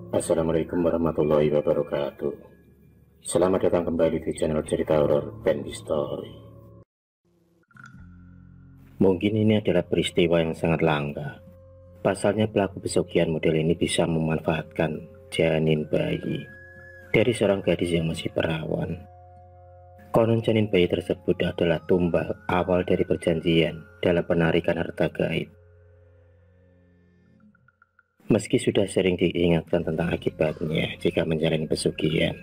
Assalamualaikum warahmatullahi wabarakatuh. Selamat datang kembali di channel cerita horor Bendy Story. Mungkin ini adalah peristiwa yang sangat langka. Pasalnya pelaku pesugihan model ini bisa memanfaatkan janin bayi dari seorang gadis yang masih perawan. Konon janin bayi tersebut adalah tumbal awal dari perjanjian dalam penarikan harta gaib. Meski sudah sering diingatkan tentang akibatnya jika menjalani pesugihan,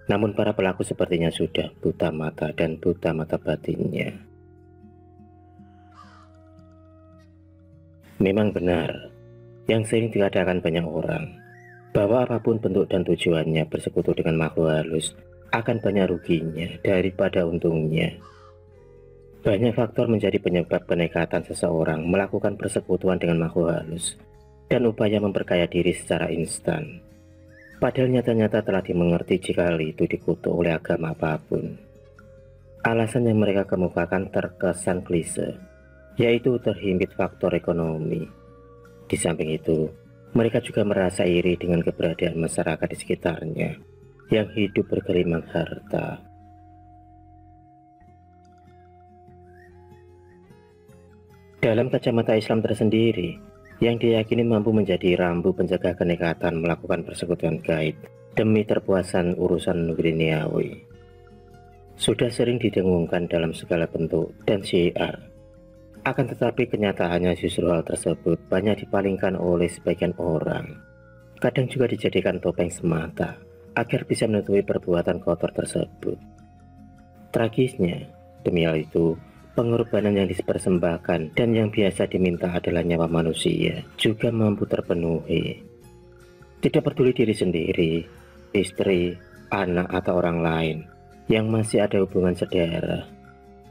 namun para pelaku sepertinya sudah buta mata dan buta mata batinnya. Memang benar, yang sering dikatakan banyak orang, bahwa apapun bentuk dan tujuannya bersekutu dengan makhluk halus akan banyak ruginya daripada untungnya. Banyak faktor menjadi penyebab penekatan seseorang melakukan persekutuan dengan makhluk halus dan upaya memperkaya diri secara instan. Padahal nyata-nyata telah dimengerti jika hal itu dikutuk oleh agama apapun. Alasan yang mereka kemukakan terkesan klise, yaitu terhimpit faktor ekonomi. Di samping itu, mereka juga merasa iri dengan keberadaan masyarakat di sekitarnya yang hidup bergelimang harta. Dalam kacamata Islam tersendiri, yang diyakini mampu menjadi rambu penjaga kenekatan melakukan persekutuan gaib demi terpuasan urusan duniawi, sudah sering didengungkan dalam segala bentuk dan syiar. Akan tetapi kenyataannya justru hal tersebut banyak dipalingkan oleh sebagian orang. Kadang juga dijadikan topeng semata agar bisa menutupi perbuatan kotor tersebut. Tragisnya, demi hal itu, pengorbanan yang dipersembahkan dan yang biasa diminta adalah nyawa manusia juga mampu terpenuhi. Tidak peduli diri sendiri, istri, anak atau orang lain yang masih ada hubungan saudara.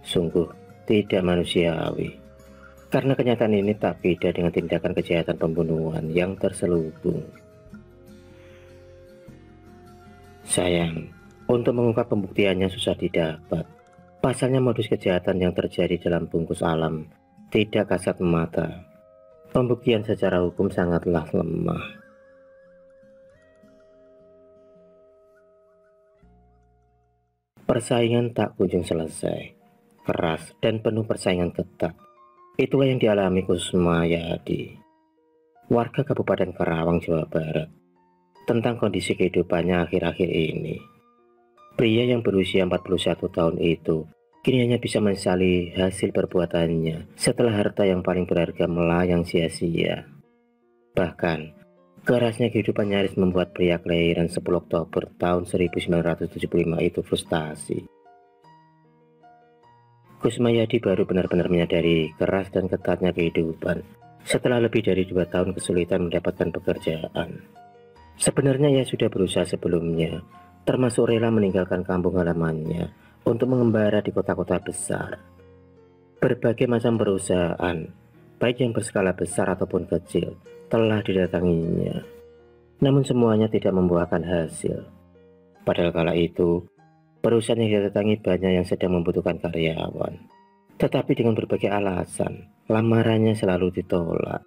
Sungguh tidak manusiawi. Karena kenyataan ini tak beda dengan tindakan kejahatan pembunuhan yang terselubung. Sayang, untuk mengungkap pembuktiannya susah didapat. Pasalnya modus kejahatan yang terjadi dalam bungkus alam tidak kasat mata. Pembuktian secara hukum sangatlah lemah. Persaingan tak kunjung selesai, keras dan penuh persaingan ketat. Itulah yang dialami Kusmayadi, warga Kabupaten Karawang, Jawa Barat, tentang kondisi kehidupannya akhir-akhir ini. Pria yang berusia 41 tahun itu kini hanya bisa menyesali hasil perbuatannya setelah harta yang paling berharga melayang sia-sia. Bahkan, kerasnya kehidupan nyaris membuat pria kelahiran 10 Oktober tahun 1975 itu frustasi. Kusmayadi baru benar-benar menyadari keras dan ketatnya kehidupan setelah lebih dari 2 tahun kesulitan mendapatkan pekerjaan. Sebenarnya ia sudah berusaha sebelumnya, termasuk rela meninggalkan kampung halamannya untuk mengembara di kota-kota besar. Berbagai macam perusahaan, baik yang berskala besar ataupun kecil, telah didatanginya. Namun semuanya tidak membuahkan hasil. Padahal kala itu, perusahaan yang didatangi banyak yang sedang membutuhkan karyawan. Tetapi dengan berbagai alasan, lamarannya selalu ditolak.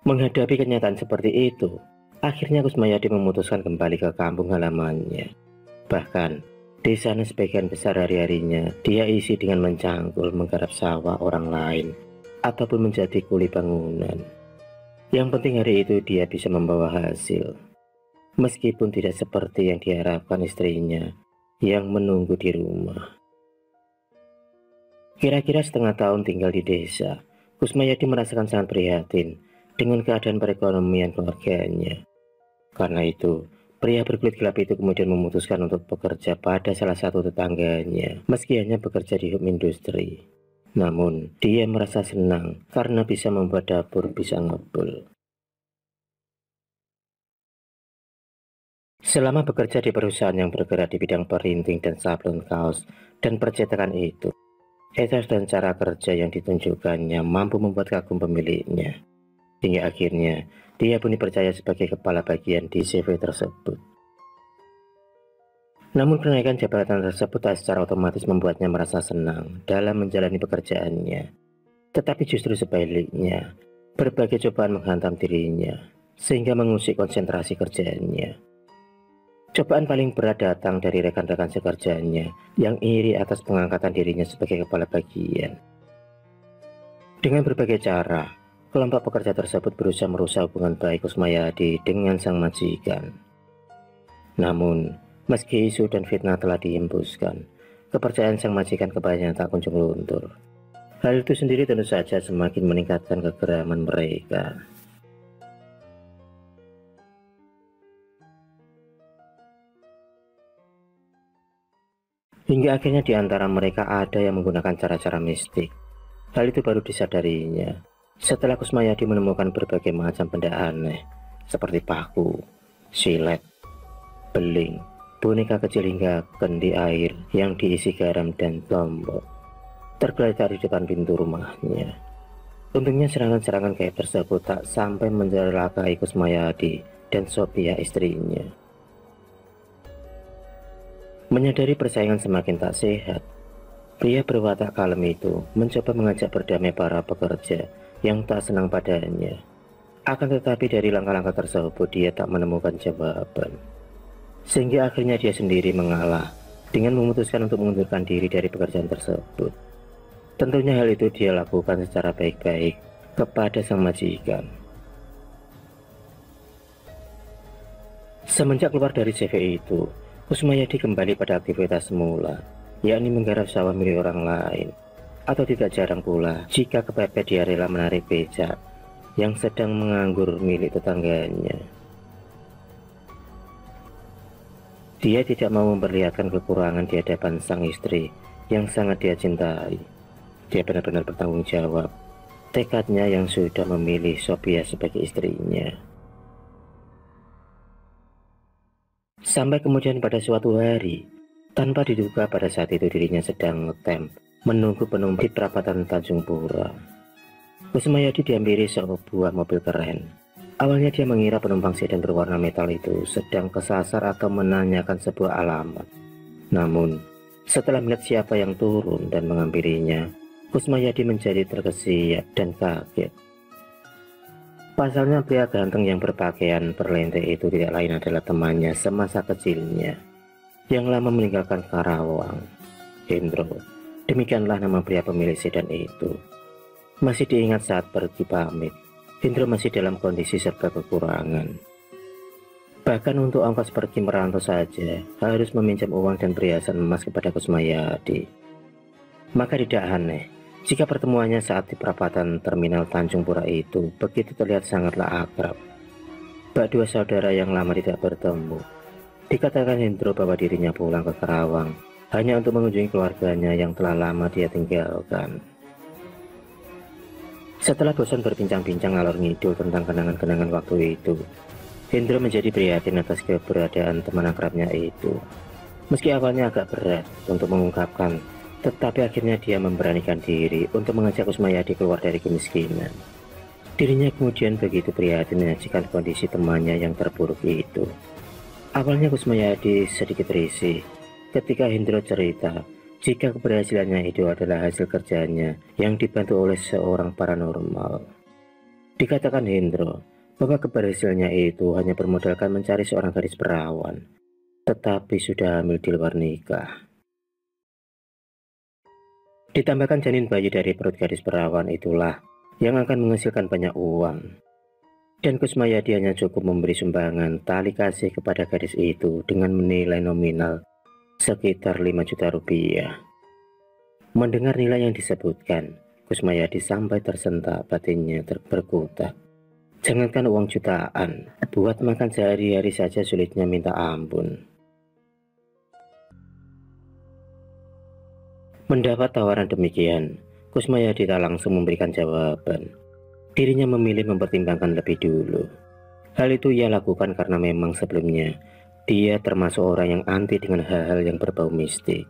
Menghadapi kenyataan seperti itu, akhirnya Kusmayadi memutuskan kembali ke kampung halamannya. Bahkan, di sana sebagian besar hari-harinya dia isi dengan mencangkul menggarap sawah orang lain ataupun menjadi kuli bangunan. Yang penting hari itu dia bisa membawa hasil, meskipun tidak seperti yang diharapkan istrinya yang menunggu di rumah. Kira-kira setengah tahun tinggal di desa, Kusmayadi merasakan sangat prihatin dengan keadaan perekonomian keluarganya. Karena itu, pria berkulit gelap itu kemudian memutuskan untuk bekerja pada salah satu tetangganya, meski hanya bekerja di home industri. Namun, dia merasa senang karena bisa membuat dapur bisa ngebul. Selama bekerja di perusahaan yang bergerak di bidang perinting dan sablon kaos dan percetakan itu, etos dan cara kerja yang ditunjukkannya mampu membuat kagum pemiliknya. Hingga akhirnya, dia pun dipercaya sebagai kepala bagian di CV tersebut. Namun kenaikan jabatan tersebut tak secara otomatis membuatnya merasa senang dalam menjalani pekerjaannya. Tetapi justru sebaliknya, berbagai cobaan menghantam dirinya. sehingga mengusik konsentrasi kerjanya. Cobaan paling berat datang dari rekan-rekan sekerjanya yang iri atas pengangkatan dirinya sebagai kepala bagian. Dengan berbagai cara, kelompok pekerja tersebut berusaha merusak hubungan baik Kusmayadi dengan sang majikan. Namun, meski isu dan fitnah telah dihembuskan, kepercayaan sang majikan kepadanya tak kunjung luntur. Hal itu sendiri tentu saja semakin meningkatkan kegeraman mereka. Hingga akhirnya di antara mereka ada yang menggunakan cara-cara mistik. Hal itu baru disadarinya setelah Kusmayadi menemukan berbagai macam benda aneh seperti paku, silet, beling, boneka kecil hingga kendi air yang diisi garam dan tombok tergeletak di depan pintu rumahnya. Untungnya serangan-serangan gaib tersebut tak sampai mencelakai Kusmayadi dan Sophia istrinya. Menyadari persaingan semakin tak sehat, pria berwatak kalem itu mencoba mengajak berdamai para pekerja yang tak senang padanya. Akan tetapi dari langkah-langkah tersebut dia tak menemukan jawaban. Sehingga akhirnya dia sendiri mengalah dengan memutuskan untuk mengundurkan diri dari pekerjaan tersebut. Tentunya hal itu dia lakukan secara baik-baik kepada sang majikan. Semenjak keluar dari CV itu, Kusmayadi kembali pada aktivitas semula, yakni menggarap sawah milik orang lain. Atau tidak jarang pula, jika kepepet dia rela menarik becak yang sedang menganggur milik tetangganya. Dia tidak mau memperlihatkan kekurangan di hadapan sang istri yang sangat dia cintai. Dia benar-benar bertanggung jawab, tekadnya yang sudah memilih Sophia sebagai istrinya. Sampai kemudian pada suatu hari, tanpa diduga pada saat itu dirinya sedang ngetem menunggu penumpang di perapatan Tanjung Pura. Kusmayadi dihampiri sebuah mobil keren. Awalnya dia mengira penumpang sedan berwarna metal itu sedang kesasar atau menanyakan sebuah alamat. Namun, setelah melihat siapa yang turun dan menghampirinya, Kusmayadi menjadi terkesiap dan kaget. Pasalnya pria ganteng yang berpakaian perlente itu tidak lain adalah temannya semasa kecilnya yang lama meninggalkan Karawang, Hendro. Demikianlah nama pria pemilik sedan itu. Masih diingat saat pergi pamit, Hendro masih dalam kondisi serba kekurangan. Bahkan untuk ongkos pergi merantau saja harus meminjam uang dan perhiasan emas kepada Kusmayadi. Maka tidak aneh jika pertemuannya saat di perapatan terminal Tanjung Pura itu begitu terlihat sangatlah akrab. Bak dua saudara yang lama tidak bertemu. Dikatakan Hendro bahwa dirinya pulang ke Karawang hanya untuk mengunjungi keluarganya yang telah lama dia tinggalkan. Setelah bosan berbincang-bincang ngalor ngidul tentang kenangan-kenangan waktu itu, Hendro menjadi prihatin atas keberadaan teman akrabnya itu. Meski awalnya agak berat untuk mengungkapkan, tetapi akhirnya dia memberanikan diri untuk mengajak Kusmayadi keluar dari kemiskinan. Dirinya kemudian begitu prihatin menyaksikan kondisi temannya yang terpuruk itu. Awalnya Kusmayadi sedikit risih ketika Hendro cerita jika keberhasilannya itu adalah hasil kerjanya yang dibantu oleh seorang paranormal. Dikatakan Hendro bahwa keberhasilannya itu hanya bermodalkan mencari seorang gadis perawan, tetapi sudah hamil di luar nikah. Ditambahkan janin bayi dari perut gadis perawan itulah yang akan menghasilkan banyak uang. Dan Kusmayadi hanya cukup memberi sumbangan tali kasih kepada gadis itu dengan nilai nominal sekitar 5 juta rupiah. Mendengar nilai yang disebutkan, Kusmayadi sampai tersentak batinnya berkutat. Jangankan uang jutaan, buat makan sehari-hari saja sulitnya minta ampun. Mendapat tawaran demikian, Kusmayadi tak langsung memberikan jawaban. Dirinya memilih mempertimbangkan lebih dulu. Hal itu ia lakukan karena memang sebelumnya dia termasuk orang yang anti dengan hal-hal yang berbau mistik.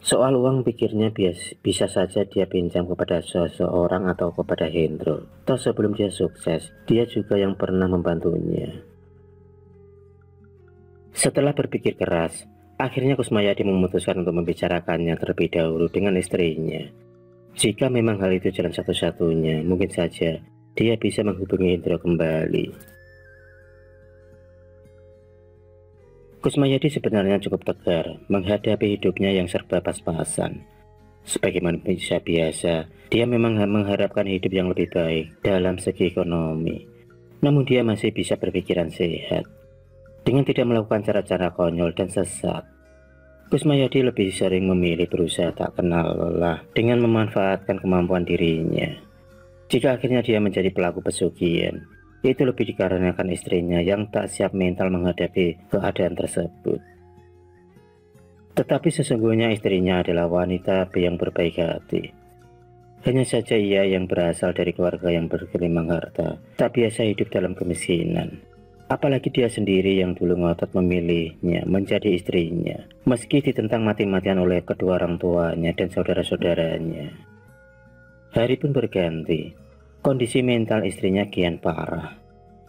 Soal uang pikirnya bisa saja dia pinjam kepada seseorang atau kepada Hendro. Toh sebelum dia sukses, dia juga yang pernah membantunya. Setelah berpikir keras, akhirnya Kusmayadi memutuskan untuk membicarakannya terlebih dahulu dengan istrinya. Jika memang hal itu jalan satu-satunya, mungkin saja dia bisa menghubungi Hendro kembali. Kusmayadi sebenarnya cukup tegar menghadapi hidupnya yang serba pas-pasan. Sebagai manusia biasa, dia memang mengharapkan hidup yang lebih baik dalam segi ekonomi. Namun dia masih bisa berpikiran sehat dengan tidak melakukan cara-cara konyol dan sesat. Kusmayadi lebih sering memilih berusaha tak kenal lelah dengan memanfaatkan kemampuan dirinya. Jika akhirnya dia menjadi pelaku pesugihan, itu lebih dikarenakan istrinya yang tak siap mental menghadapi keadaan tersebut. Tetapi sesungguhnya istrinya adalah wanita yang berbaik hati. Hanya saja ia yang berasal dari keluarga yang bergelimang harta, tak biasa hidup dalam kemiskinan. Apalagi dia sendiri yang dulu ngotot memilihnya menjadi istrinya, meski ditentang mati-matian oleh kedua orang tuanya dan saudara-saudaranya. Hari pun berganti. Kondisi mental istrinya kian parah.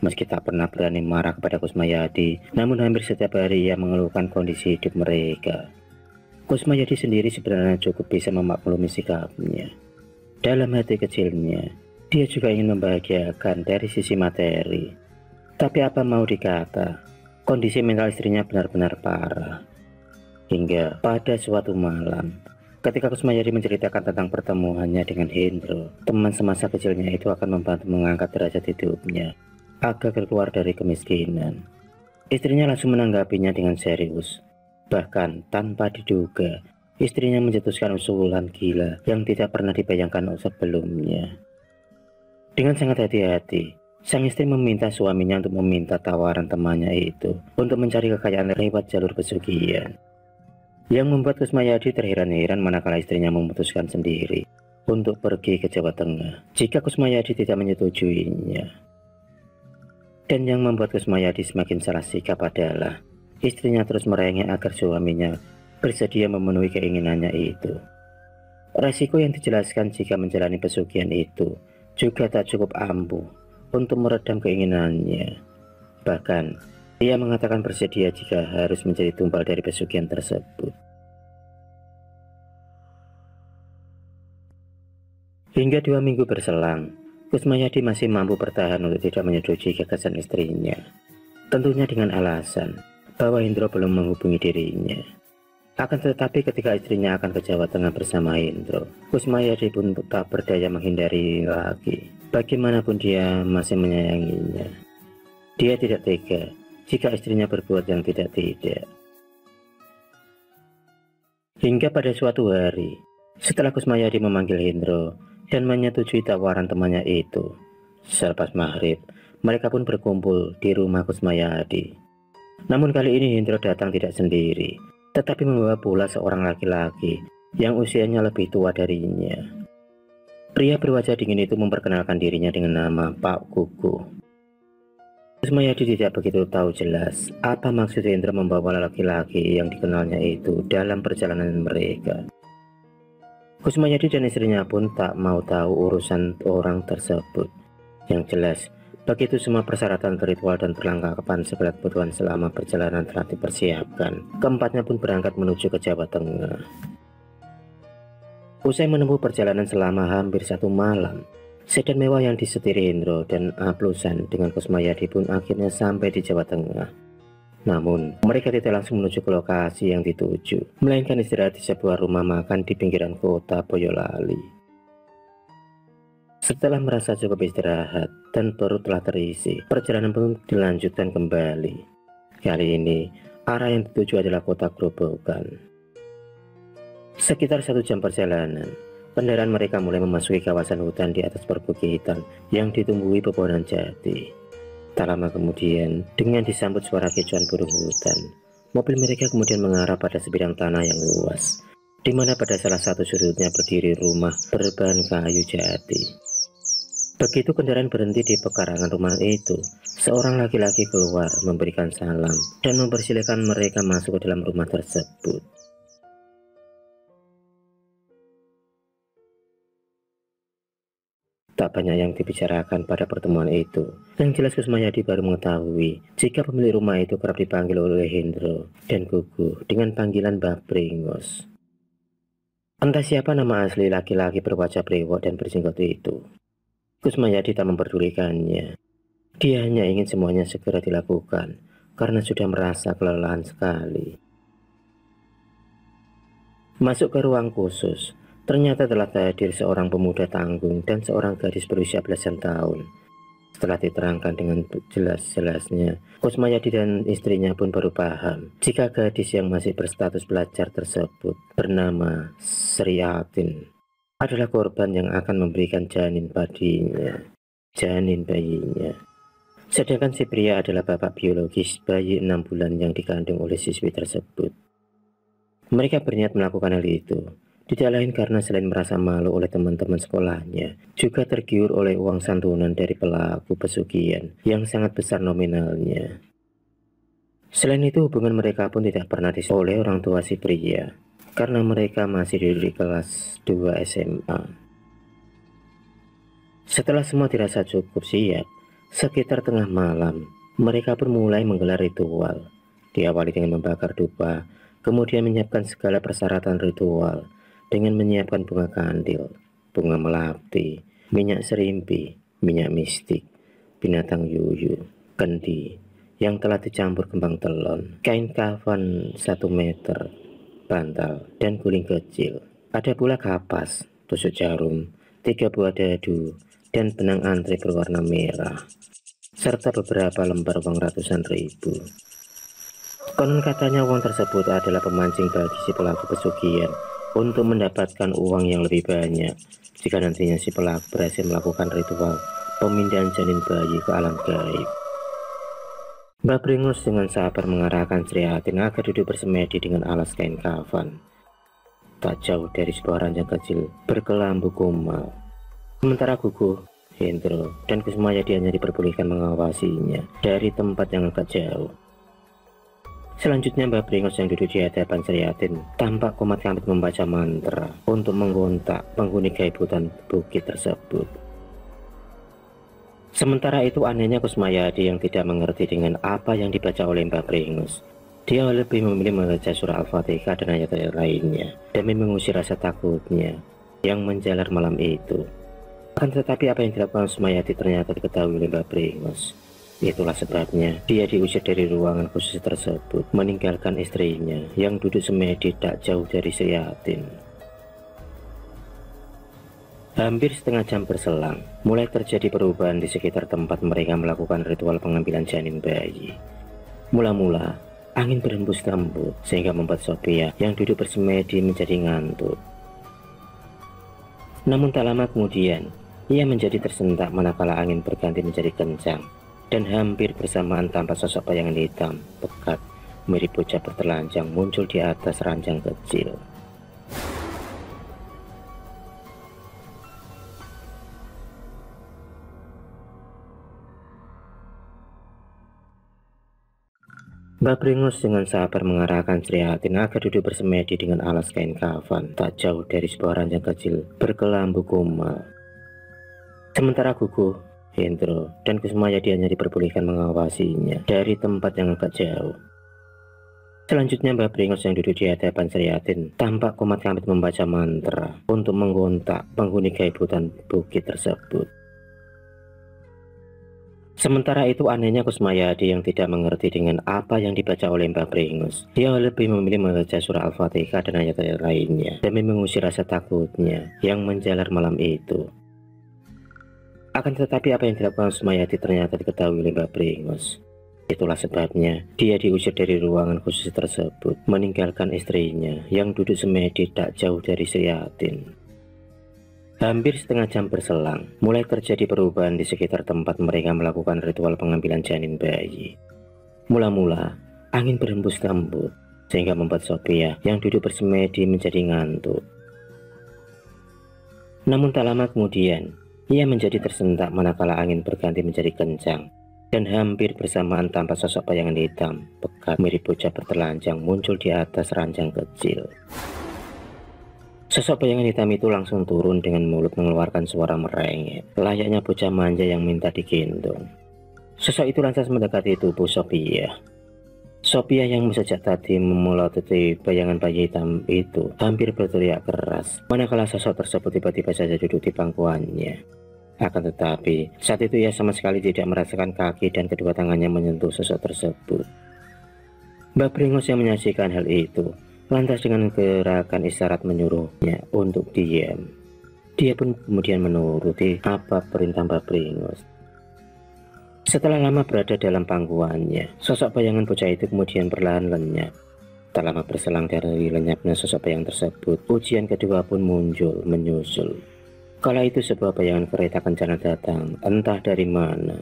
Meski tak pernah berani marah kepada Kusmayadi, namun hampir setiap hari ia mengeluhkan kondisi hidup mereka. Kusmayadi sendiri sebenarnya cukup bisa memaklumi sikapnya. Dalam hati kecilnya, dia juga ingin membahagiakan dari sisi materi. Tapi apa mau dikata, kondisi mental istrinya benar-benar parah. Hingga pada suatu malam, ketika Kusmayadi menceritakan tentang pertemuannya dengan Hendro, teman semasa kecilnya itu akan membantu mengangkat derajat hidupnya agar keluar dari kemiskinan. Istrinya langsung menanggapinya dengan serius. Bahkan tanpa diduga, istrinya mencetuskan usulan gila yang tidak pernah dibayangkan sebelumnya. Dengan sangat hati-hati, sang istri meminta suaminya untuk meminta tawaran temannya itu untuk mencari kekayaan lewat jalur pesugihan. Yang membuat Kusmayadi terheran-heran manakala istrinya memutuskan sendiri untuk pergi ke Jawa Tengah jika Kusmayadi tidak menyetujuinya. Dan yang membuat Kusmayadi semakin salah sikap adalah istrinya terus merengek agar suaminya bersedia memenuhi keinginannya itu. Resiko yang dijelaskan jika menjalani pesugihan itu juga tak cukup ampuh untuk meredam keinginannya. Bahkan ia mengatakan bersedia jika harus menjadi tumpal dari pesugihan tersebut. Hingga 2 minggu berselang, Kusmayadi masih mampu bertahan untuk tidak menyetujui gagasan istrinya. Tentunya dengan alasan bahwa Hendro belum menghubungi dirinya. Akan tetapi ketika istrinya akan ke Jawa Tengah bersama Hendro, Kusmayadi pun tak berdaya menghindari lagi. Bagaimanapun dia masih menyayanginya. Dia tidak tega jika istrinya berbuat yang tidak-tidak. Hingga pada suatu hari, setelah Kusmayadi memanggil Hendro dan menyetujui tawaran temannya itu, selepas maghrib, mereka pun berkumpul di rumah Kusmayadi. Namun kali ini Hendro datang tidak sendiri, tetapi membawa pula seorang laki-laki yang usianya lebih tua darinya. Pria berwajah dingin itu memperkenalkan dirinya dengan nama Pak Kuku. Kusmayadi tidak begitu tahu jelas apa maksud Hendro membawa laki-laki yang dikenalnya itu dalam perjalanan mereka. Kusmayadi dan istrinya pun tak mau tahu urusan orang tersebut. Yang jelas, begitu semua persyaratan ritual dan perlengkapan segala kebutuhan selama perjalanan telah dipersiapkan, keempatnya pun berangkat menuju ke Jawa Tengah. Usai menempuh perjalanan selama hampir 1 malam, sedan mewah yang disetiri Hendro dan Aplusan dengan Kusmayadi pun akhirnya sampai di Jawa Tengah. Namun, mereka tidak langsung menuju ke lokasi yang dituju, melainkan istirahat di sebuah rumah makan di pinggiran kota Boyolali. Setelah merasa cukup istirahat dan perut telah terisi, perjalanan pun dilanjutkan kembali. Kali ini, arah yang dituju adalah kota Grobogan. Sekitar 1 jam perjalanan, kendaraan mereka mulai memasuki kawasan hutan di atas perbukitan yang ditumbuhi pepohonan jati. Tak lama kemudian, dengan disambut suara kicauan burung hutan, mobil mereka kemudian mengarah pada sebidang tanah yang luas, di mana pada salah satu sudutnya berdiri rumah berbahan kayu jati. Begitu kendaraan berhenti di pekarangan rumah itu, seorang laki-laki keluar memberikan salam dan mempersilahkan mereka masuk ke dalam rumah tersebut. Tak banyak yang dibicarakan pada pertemuan itu. Yang jelas Kusmayadi baru mengetahui jika pemilik rumah itu kerap dipanggil oleh Hendro dan Gugu dengan panggilan Mbah Bringos. Entah siapa nama asli laki-laki berwajah brewok dan berjenggot itu. Kusmayadi tak memperdulikannya. Dia hanya ingin semuanya segera dilakukan karena sudah merasa kelelahan sekali. Masuk ke ruang khusus, ternyata telah hadir seorang pemuda tanggung dan seorang gadis berusia belasan tahun. Setelah diterangkan dengan jelas-jelasnya, Kusmayadi dan istrinya pun baru paham jika gadis yang masih berstatus pelajar tersebut bernama Sriatin adalah korban yang akan memberikan janin bayinya. Sedangkan si pria adalah bapak biologis bayi 6 bulan yang dikandung oleh siswi tersebut. Mereka berniat melakukan hal itu tidak lain karena selain merasa malu oleh teman-teman sekolahnya, juga tergiur oleh uang santunan dari pelaku pesugihan yang sangat besar nominalnya. Selain itu, hubungan mereka pun tidak pernah oleh orang tua si pria, karena mereka masih di kelas 2 SMA. Setelah semua dirasa cukup siap, sekitar tengah malam, mereka pun mulai menggelar ritual. Diawali dengan membakar dupa, kemudian menyiapkan segala persyaratan ritual, dengan menyiapkan bunga kandil, bunga melati, minyak serimpi, minyak mistik, binatang yuyu, kendi yang telah dicampur kembang telon, kain kafan 1 meter, bantal, dan guling kecil. Ada pula kapas, tusuk jarum, 3 buah dadu, dan benang antri berwarna merah, serta beberapa lembar uang ratusan ribu. Konon katanya uang tersebut adalah pemancing bagi si pelaku pesugihan untuk mendapatkan uang yang lebih banyak jika nantinya si pelaku berhasil melakukan ritual pemindahan janin bayi ke alam gaib. Mbak Bringus dengan sabar mengarahkan Sriatin agar duduk bersemedi dengan alas kain kafan. Tak jauh dari sebuah ranjang kecil berkelambu kumal. Sementara Gugu, Hendro, dan Kusmayadi hanya diperbolehkan mengawasinya dari tempat yang agak jauh. Selanjutnya Mbak Bringus yang duduk di hadapan Sriatin tampak komat kamit membaca mantra untuk menggontak penghuni gaib hutan bukit tersebut. Sementara itu anehnya Kusmayadi yang tidak mengerti dengan apa yang dibaca oleh Mbak Bringus. Dia lebih memilih membaca surah Al-Fatihah dan ayat-ayat lainnya demi mengusir rasa takutnya yang menjalar malam itu. Akan tetapi apa yang dilakukan Kusmayadi ternyata diketahui oleh Mbak Bringus. Itulah sebabnya dia diusir dari ruangan khusus tersebut, meninggalkan istrinya yang duduk semedi tak jauh dari Sriatin. Hampir setengah jam berselang, mulai terjadi perubahan di sekitar tempat mereka melakukan ritual pengambilan janin bayi. Mula-mula, angin berhembus lembut sehingga membuat Sophia yang duduk bersemedi menjadi ngantuk. Namun tak lama kemudian, ia menjadi tersentak manakala angin berganti menjadi kencang. Dan hampir bersamaan tanpa sosok bayangan hitam pekat mirip bocah bertelanjang muncul di atas ranjang kecil. Mbak Bringus dengan sabar mengarahkan Sriatin agar duduk bersemedi dengan alas kain kafan tak jauh dari sebuah ranjang kecil berkelambu kumal. Sementara Gugu, Hendro, dan Kusmayadi hanya diperbolehkan mengawasinya dari tempat yang agak jauh. Selanjutnya Mbak Bringus yang duduk di hadapan Sriatin tampak komat kamit membaca mantra untuk menggontak penghuni gaib hutan bukit tersebut. Sementara itu anehnya Kusmayadi yang tidak mengerti dengan apa yang dibaca oleh Mbak Bringus. Dia lebih memilih membaca surah Al-Fatihah dan ayat-ayat lainnya demi mengusir rasa takutnya yang menjalar malam itu. Akan tetapi apa yang dilakukan Kusmayadi ternyata diketahui oleh Mbak Bringus. Itulah sebabnya dia diusir dari ruangan khusus tersebut, meninggalkan istrinya yang duduk semedi tak jauh dari Sriatin. Hampir setengah jam berselang, mulai terjadi perubahan di sekitar tempat mereka melakukan ritual pengambilan janin bayi. Mula-mula, angin berhembus lembut, sehingga membuat Sophia yang duduk bersemedi menjadi ngantuk. Namun tak lama kemudian, ia menjadi tersentak manakala angin berganti menjadi kencang. Dan hampir bersamaan tanpa sosok bayangan hitam pekat mirip bocah bertelanjang muncul di atas ranjang kecil. Sosok bayangan hitam itu langsung turun dengan mulut mengeluarkan suara merengek, layaknya bocah manja yang minta digendong. Sosok itu lantas mendekati tubuh Sophia. Sophia yang sejak tadi memelototi bayangan bayi hitam itu hampir berteriak keras, manakala sosok tersebut tiba-tiba saja duduk di pangkuannya. Akan tetapi, saat itu ia sama sekali tidak merasakan kaki dan kedua tangannya menyentuh sosok tersebut. Mbak Pringos yang menyaksikan hal itu, lantas dengan gerakan isyarat menyuruhnya untuk diam. Dia pun kemudian menuruti apa perintah Mbak Pringos. Setelah lama berada dalam pangkuannya, sosok bayangan bocah itu kemudian perlahan lenyap. Tak lama berselang dari lenyapnya sosok bayangan tersebut, ujian kedua pun muncul menyusul. Kala itu sebuah bayangan kereta kencana datang, entah dari mana.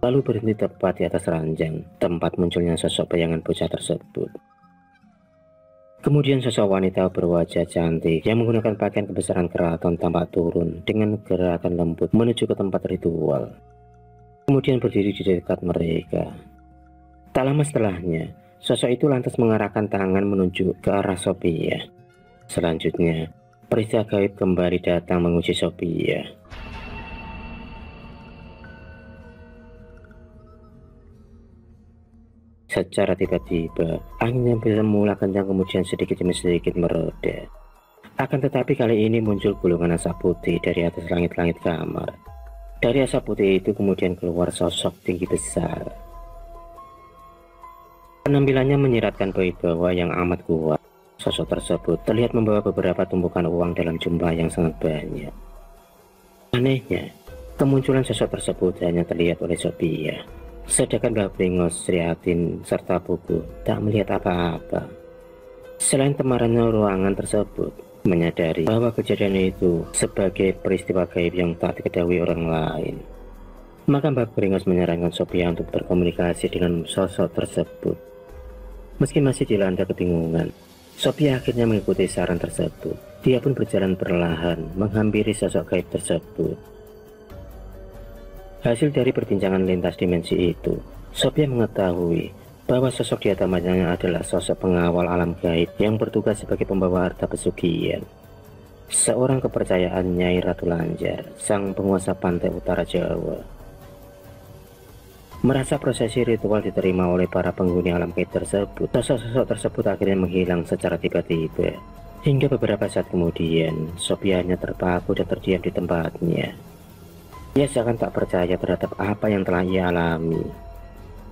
Lalu berhenti tepat di atas ranjang, tempat munculnya sosok bayangan bocah tersebut. Kemudian sosok wanita berwajah cantik yang menggunakan pakaian kebesaran keraton tampak turun dengan gerakan lembut menuju ke tempat ritual. Kemudian berdiri di dekat mereka. Tak lama setelahnya, sosok itu lantas mengarahkan tangan menuju ke arah Sophia. Selanjutnya, peristiwa gaib kembali datang menguji Sophia. Secara tiba-tiba, angin yang bermula kencang kemudian sedikit demi sedikit mereda. Akan tetapi kali ini muncul gulungan asap putih dari atas langit-langit kamar. Dari asap putih itu kemudian keluar sosok tinggi besar. Penampilannya menyiratkan wibawa yang amat kuat. Sosok tersebut terlihat membawa beberapa tumpukan uang dalam jumlah yang sangat banyak. Anehnya, kemunculan sosok tersebut hanya terlihat oleh Sophia. Sedangkan Mbak Pringos, Sriatin, serta buku tak melihat apa-apa. Selain kemarannya ruangan tersebut, menyadari bahwa kejadian itu sebagai peristiwa gaib yang tak diketahui orang lain. Maka Mbak Pringos menyarankan Sophia untuk berkomunikasi dengan sosok tersebut. Meski masih dilanda kebingungan, Sophia akhirnya mengikuti saran tersebut. Dia pun berjalan perlahan menghampiri sosok gaib tersebut. Hasil dari perbincangan lintas dimensi itu, Sophia mengetahui bahwa sosok di hadapannya adalah sosok pengawal alam gaib yang bertugas sebagai pembawa harta pesugihan. Seorang kepercayaan Nyai Ratu Lanjar, sang penguasa pantai utara Jawa. Merasa prosesi ritual diterima oleh para penghuni alam gaib tersebut, sosok-sosok tersebut akhirnya menghilang secara tiba-tiba. Hingga beberapa saat kemudian, Sophia hanya terpaku dan terdiam di tempatnya. Ia seakan tak percaya terhadap apa yang telah ia alami.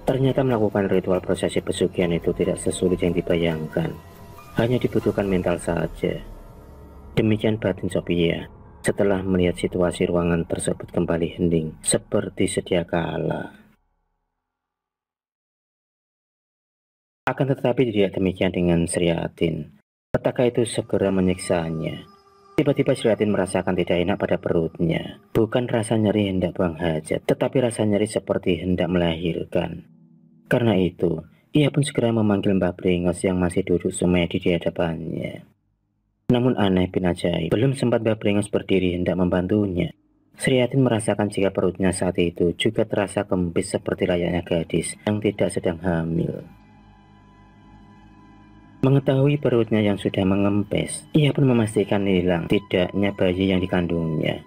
Ternyata melakukan ritual prosesi pesugihan itu tidak sesulit yang dibayangkan. Hanya dibutuhkan mental saja. Demikian batin Sophia setelah melihat situasi ruangan tersebut kembali hening seperti sedia kala. Akan tetapi tidak demikian dengan Sriatin. Petaka itu segera menyiksanya. Tiba-tiba Sriatin merasakan tidak enak pada perutnya. Bukan rasa nyeri hendak buang hajat, tetapi rasa nyeri seperti hendak melahirkan. Karena itu, ia pun segera memanggil Mbak Pringos yang masih duduk semedi di hadapannya. Namun aneh bin ajaib, belum sempat Mbak Pringos berdiri hendak membantunya, Sriatin merasakan jika perutnya saat itu juga terasa kempis seperti layaknya gadis yang tidak sedang hamil. Mengetahui perutnya yang sudah mengempes, ia pun memastikan hilang tidaknya bayi yang dikandungnya.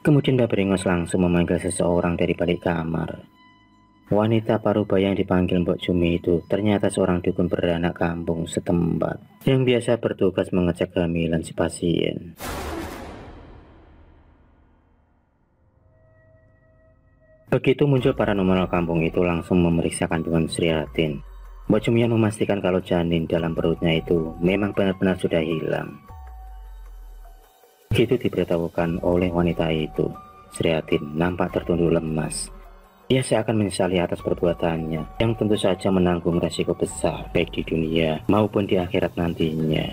Kemudian Mbak Pringos langsung memanggil seseorang dari balik kamar. Wanita parubaya yang dipanggil Mbok Jumi itu ternyata seorang dukun beranak kampung setempat yang biasa bertugas mengecek kehamilan si pasien. Begitu muncul paranormal kampung itu langsung memeriksa kandungan Sriatin. Mbok Jumian memastikan kalau janin dalam perutnya itu memang benar-benar sudah hilang. Begitu diberitahukan oleh wanita itu, Sriatin nampak tertunduk lemas. Ia seakan menyesali atas perbuatannya yang tentu saja menanggung resiko besar baik di dunia maupun di akhirat nantinya.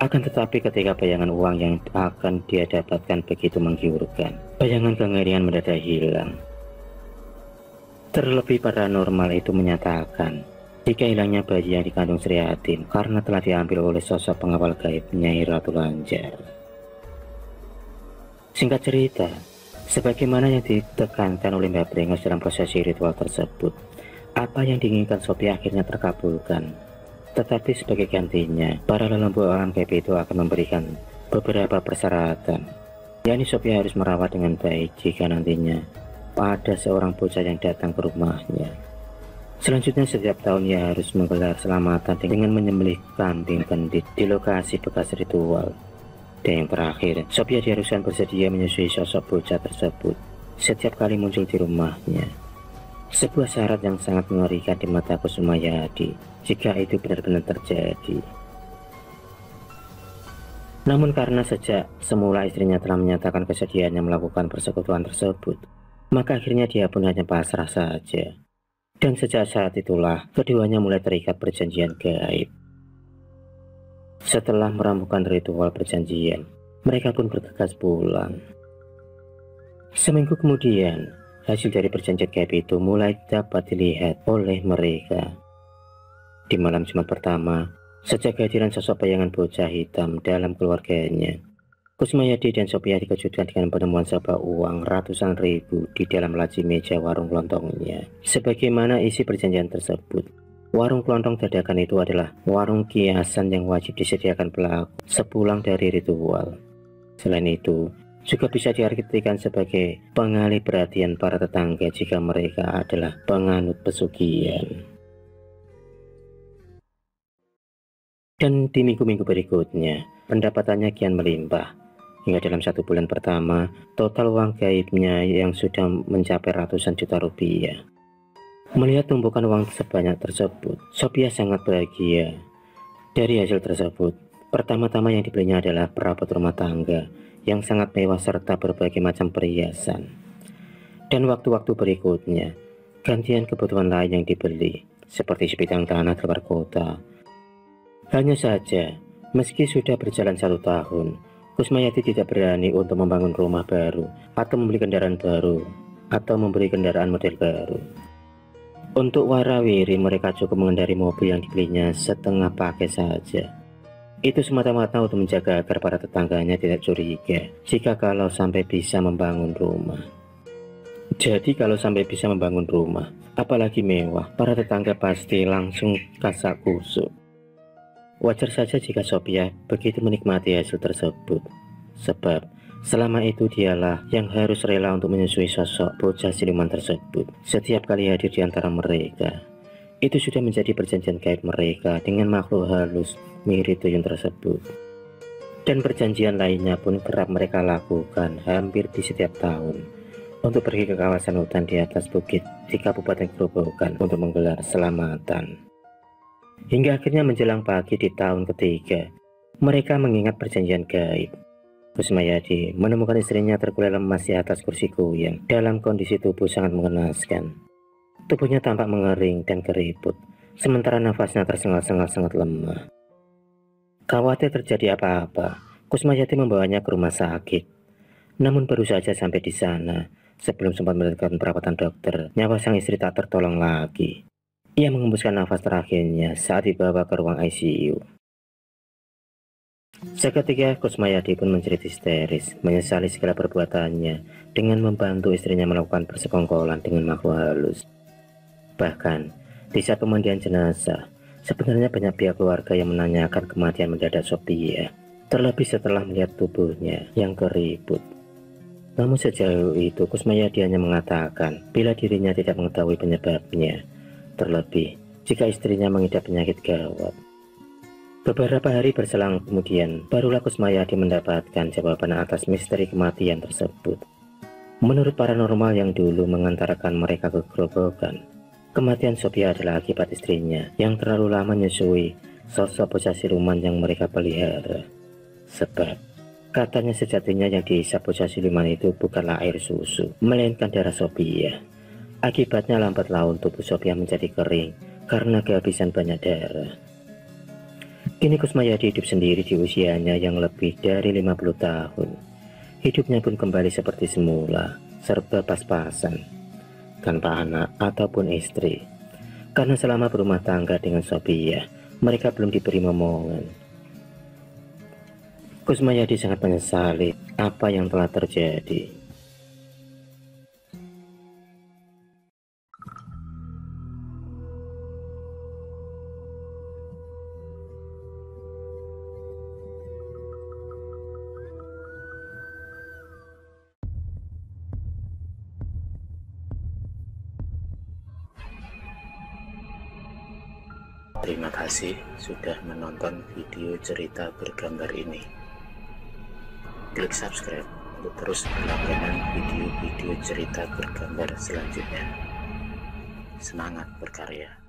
Akan tetapi ketika bayangan uang yang akan dia dapatkan begitu menggiurkan, bayangan kengerian mendadak hilang. Terlebih paranormal itu menyatakan jika hilangnya bayi yang dikandung Sriatin karena telah diambil oleh sosok pengawal gaib Nyai Ratu Lanjar. Singkat cerita, sebagaimana yang ditekankan oleh Mbak Pringos dalam prosesi ritual tersebut, apa yang diinginkan Sophia akhirnya terkabulkan. Tetapi sebagai gantinya, para lelembut alam gaib itu akan memberikan beberapa persyaratan, yakni Sophia harus merawat dengan baik jika nantinya ada seorang bocah yang datang ke rumahnya. Selanjutnya setiap tahun ia harus menggelar selamatan dengan menyembelih kambing kendit di lokasi bekas ritual. Dan yang terakhir, Sophia diharuskan bersedia menyusui sosok bocah tersebut setiap kali muncul di rumahnya. Sebuah syarat yang sangat mengerikan di mata Kusmayadi jika itu benar-benar terjadi. Namun karena sejak semula istrinya telah menyatakan kesediaannya melakukan persekutuan tersebut, maka akhirnya dia pun hanya pasrah saja. Dan sejak saat itulah keduanya mulai terikat perjanjian gaib. Setelah merampungkan ritual perjanjian, mereka pun bergegas pulang. Seminggu kemudian, hasil dari perjanjian gaib itu mulai dapat dilihat oleh mereka. Di malam Jumat pertama, sejak kehadiran sosok bayangan bocah hitam dalam keluarganya, Kusmayadi dan Sophia dikejutkan dengan penemuan sebuah uang ratusan ribu di dalam laci meja warung kelontongnya. Sebagaimana isi perjanjian tersebut, warung kelontong dadakan itu adalah warung kiasan yang wajib disediakan pelaku sepulang dari ritual. Selain itu, juga bisa diartikan sebagai pengalih perhatian para tetangga jika mereka adalah penganut pesugihan. Dan di minggu-minggu berikutnya, pendapatannya kian melimpah. Hingga dalam 1 bulan pertama, total uang gaibnya yang sudah mencapai ratusan juta rupiah. Melihat tumpukan uang sebanyak tersebut, Sophia sangat bahagia. Dari hasil tersebut, pertama-tama yang dibelinya adalah perabot rumah tangga yang sangat mewah serta berbagai macam perhiasan. Dan waktu-waktu berikutnya, gantian kebutuhan lain yang dibeli, seperti sebidang tanah di luar kota. Hanya saja, meski sudah berjalan 1 tahun, Kusmayadi tidak berani untuk membangun rumah baru, atau membeli kendaraan baru, atau memberi kendaraan model baru. Untuk warawiri mereka cukup mengendari mobil yang dibelinya setengah pakai saja. Itu semata-mata untuk menjaga agar para tetangganya tidak curiga jika kalau sampai bisa membangun rumah. Jadi kalau sampai bisa membangun rumah, apalagi mewah, para tetangga pasti langsung kasak kusuk. Wajar saja jika Sophia begitu menikmati hasil tersebut, sebab selama itu dialah yang harus rela untuk menyusui sosok bocah siluman tersebut setiap kali hadir di antara mereka. Itu sudah menjadi perjanjian gaib mereka dengan makhluk halus mirip tuyul tersebut. Dan perjanjian lainnya pun kerap mereka lakukan hampir di setiap tahun untuk pergi ke kawasan hutan di atas bukit di Kabupaten Grobogan untuk menggelar selamatan. Hingga akhirnya menjelang pagi di tahun ketiga, mereka mengingat perjanjian gaib. Kusmayadi menemukan istrinya terkulai lemas di atas kursi goyang dalam kondisi tubuh sangat mengenaskan. Tubuhnya tampak mengering dan keriput, sementara nafasnya tersengal-sengal sangat lemah. Khawatir terjadi apa-apa, Kusmayadi membawanya ke rumah sakit. Namun baru saja sampai di sana, sebelum sempat mendapatkan perawatan dokter, nyawa sang istri tak tertolong lagi. Ia mengembuskan nafas terakhirnya saat dibawa ke ruang ICU. Seketika Kusmayadi pun menjerit histeris, menyesali segala perbuatannya dengan membantu istrinya melakukan persekongkolan dengan makhluk halus. Bahkan, di saat pemandian jenazah, sebenarnya banyak pihak keluarga yang menanyakan kematian mendadak Sophia, terlebih setelah melihat tubuhnya yang keriput. Namun sejauh itu Kusmayadi hanya mengatakan bila dirinya tidak mengetahui penyebabnya, terlebih jika istrinya mengidap penyakit gawat. Beberapa hari berselang kemudian, barulah Kusmayadi mendapatkan jawaban atas misteri kematian tersebut. Menurut paranormal yang dulu mengantarkan mereka ke Grobogan, kematian Sophia adalah akibat istrinya yang terlalu lama menyusui sosok bocah siluman yang mereka pelihara. Sebab katanya sejatinya yang dihisap bocah siluman itu bukanlah air susu, melainkan darah Sophia. Akibatnya lambat laun tubuh Sophia menjadi kering karena kehabisan banyak darah. Kini Kusmayadi hidup sendiri di usianya yang lebih dari 50 tahun. Hidupnya pun kembali seperti semula, serba pas-pasan, tanpa anak ataupun istri. Karena selama berumah tangga dengan Sophia, mereka belum diberi momongan. Kusmayadi sangat menyesali apa yang telah terjadi. Terima kasih sudah menonton video cerita bergambar ini. klik subscribe untuk terus berlangganan video-video cerita bergambar selanjutnya. Semangat berkarya.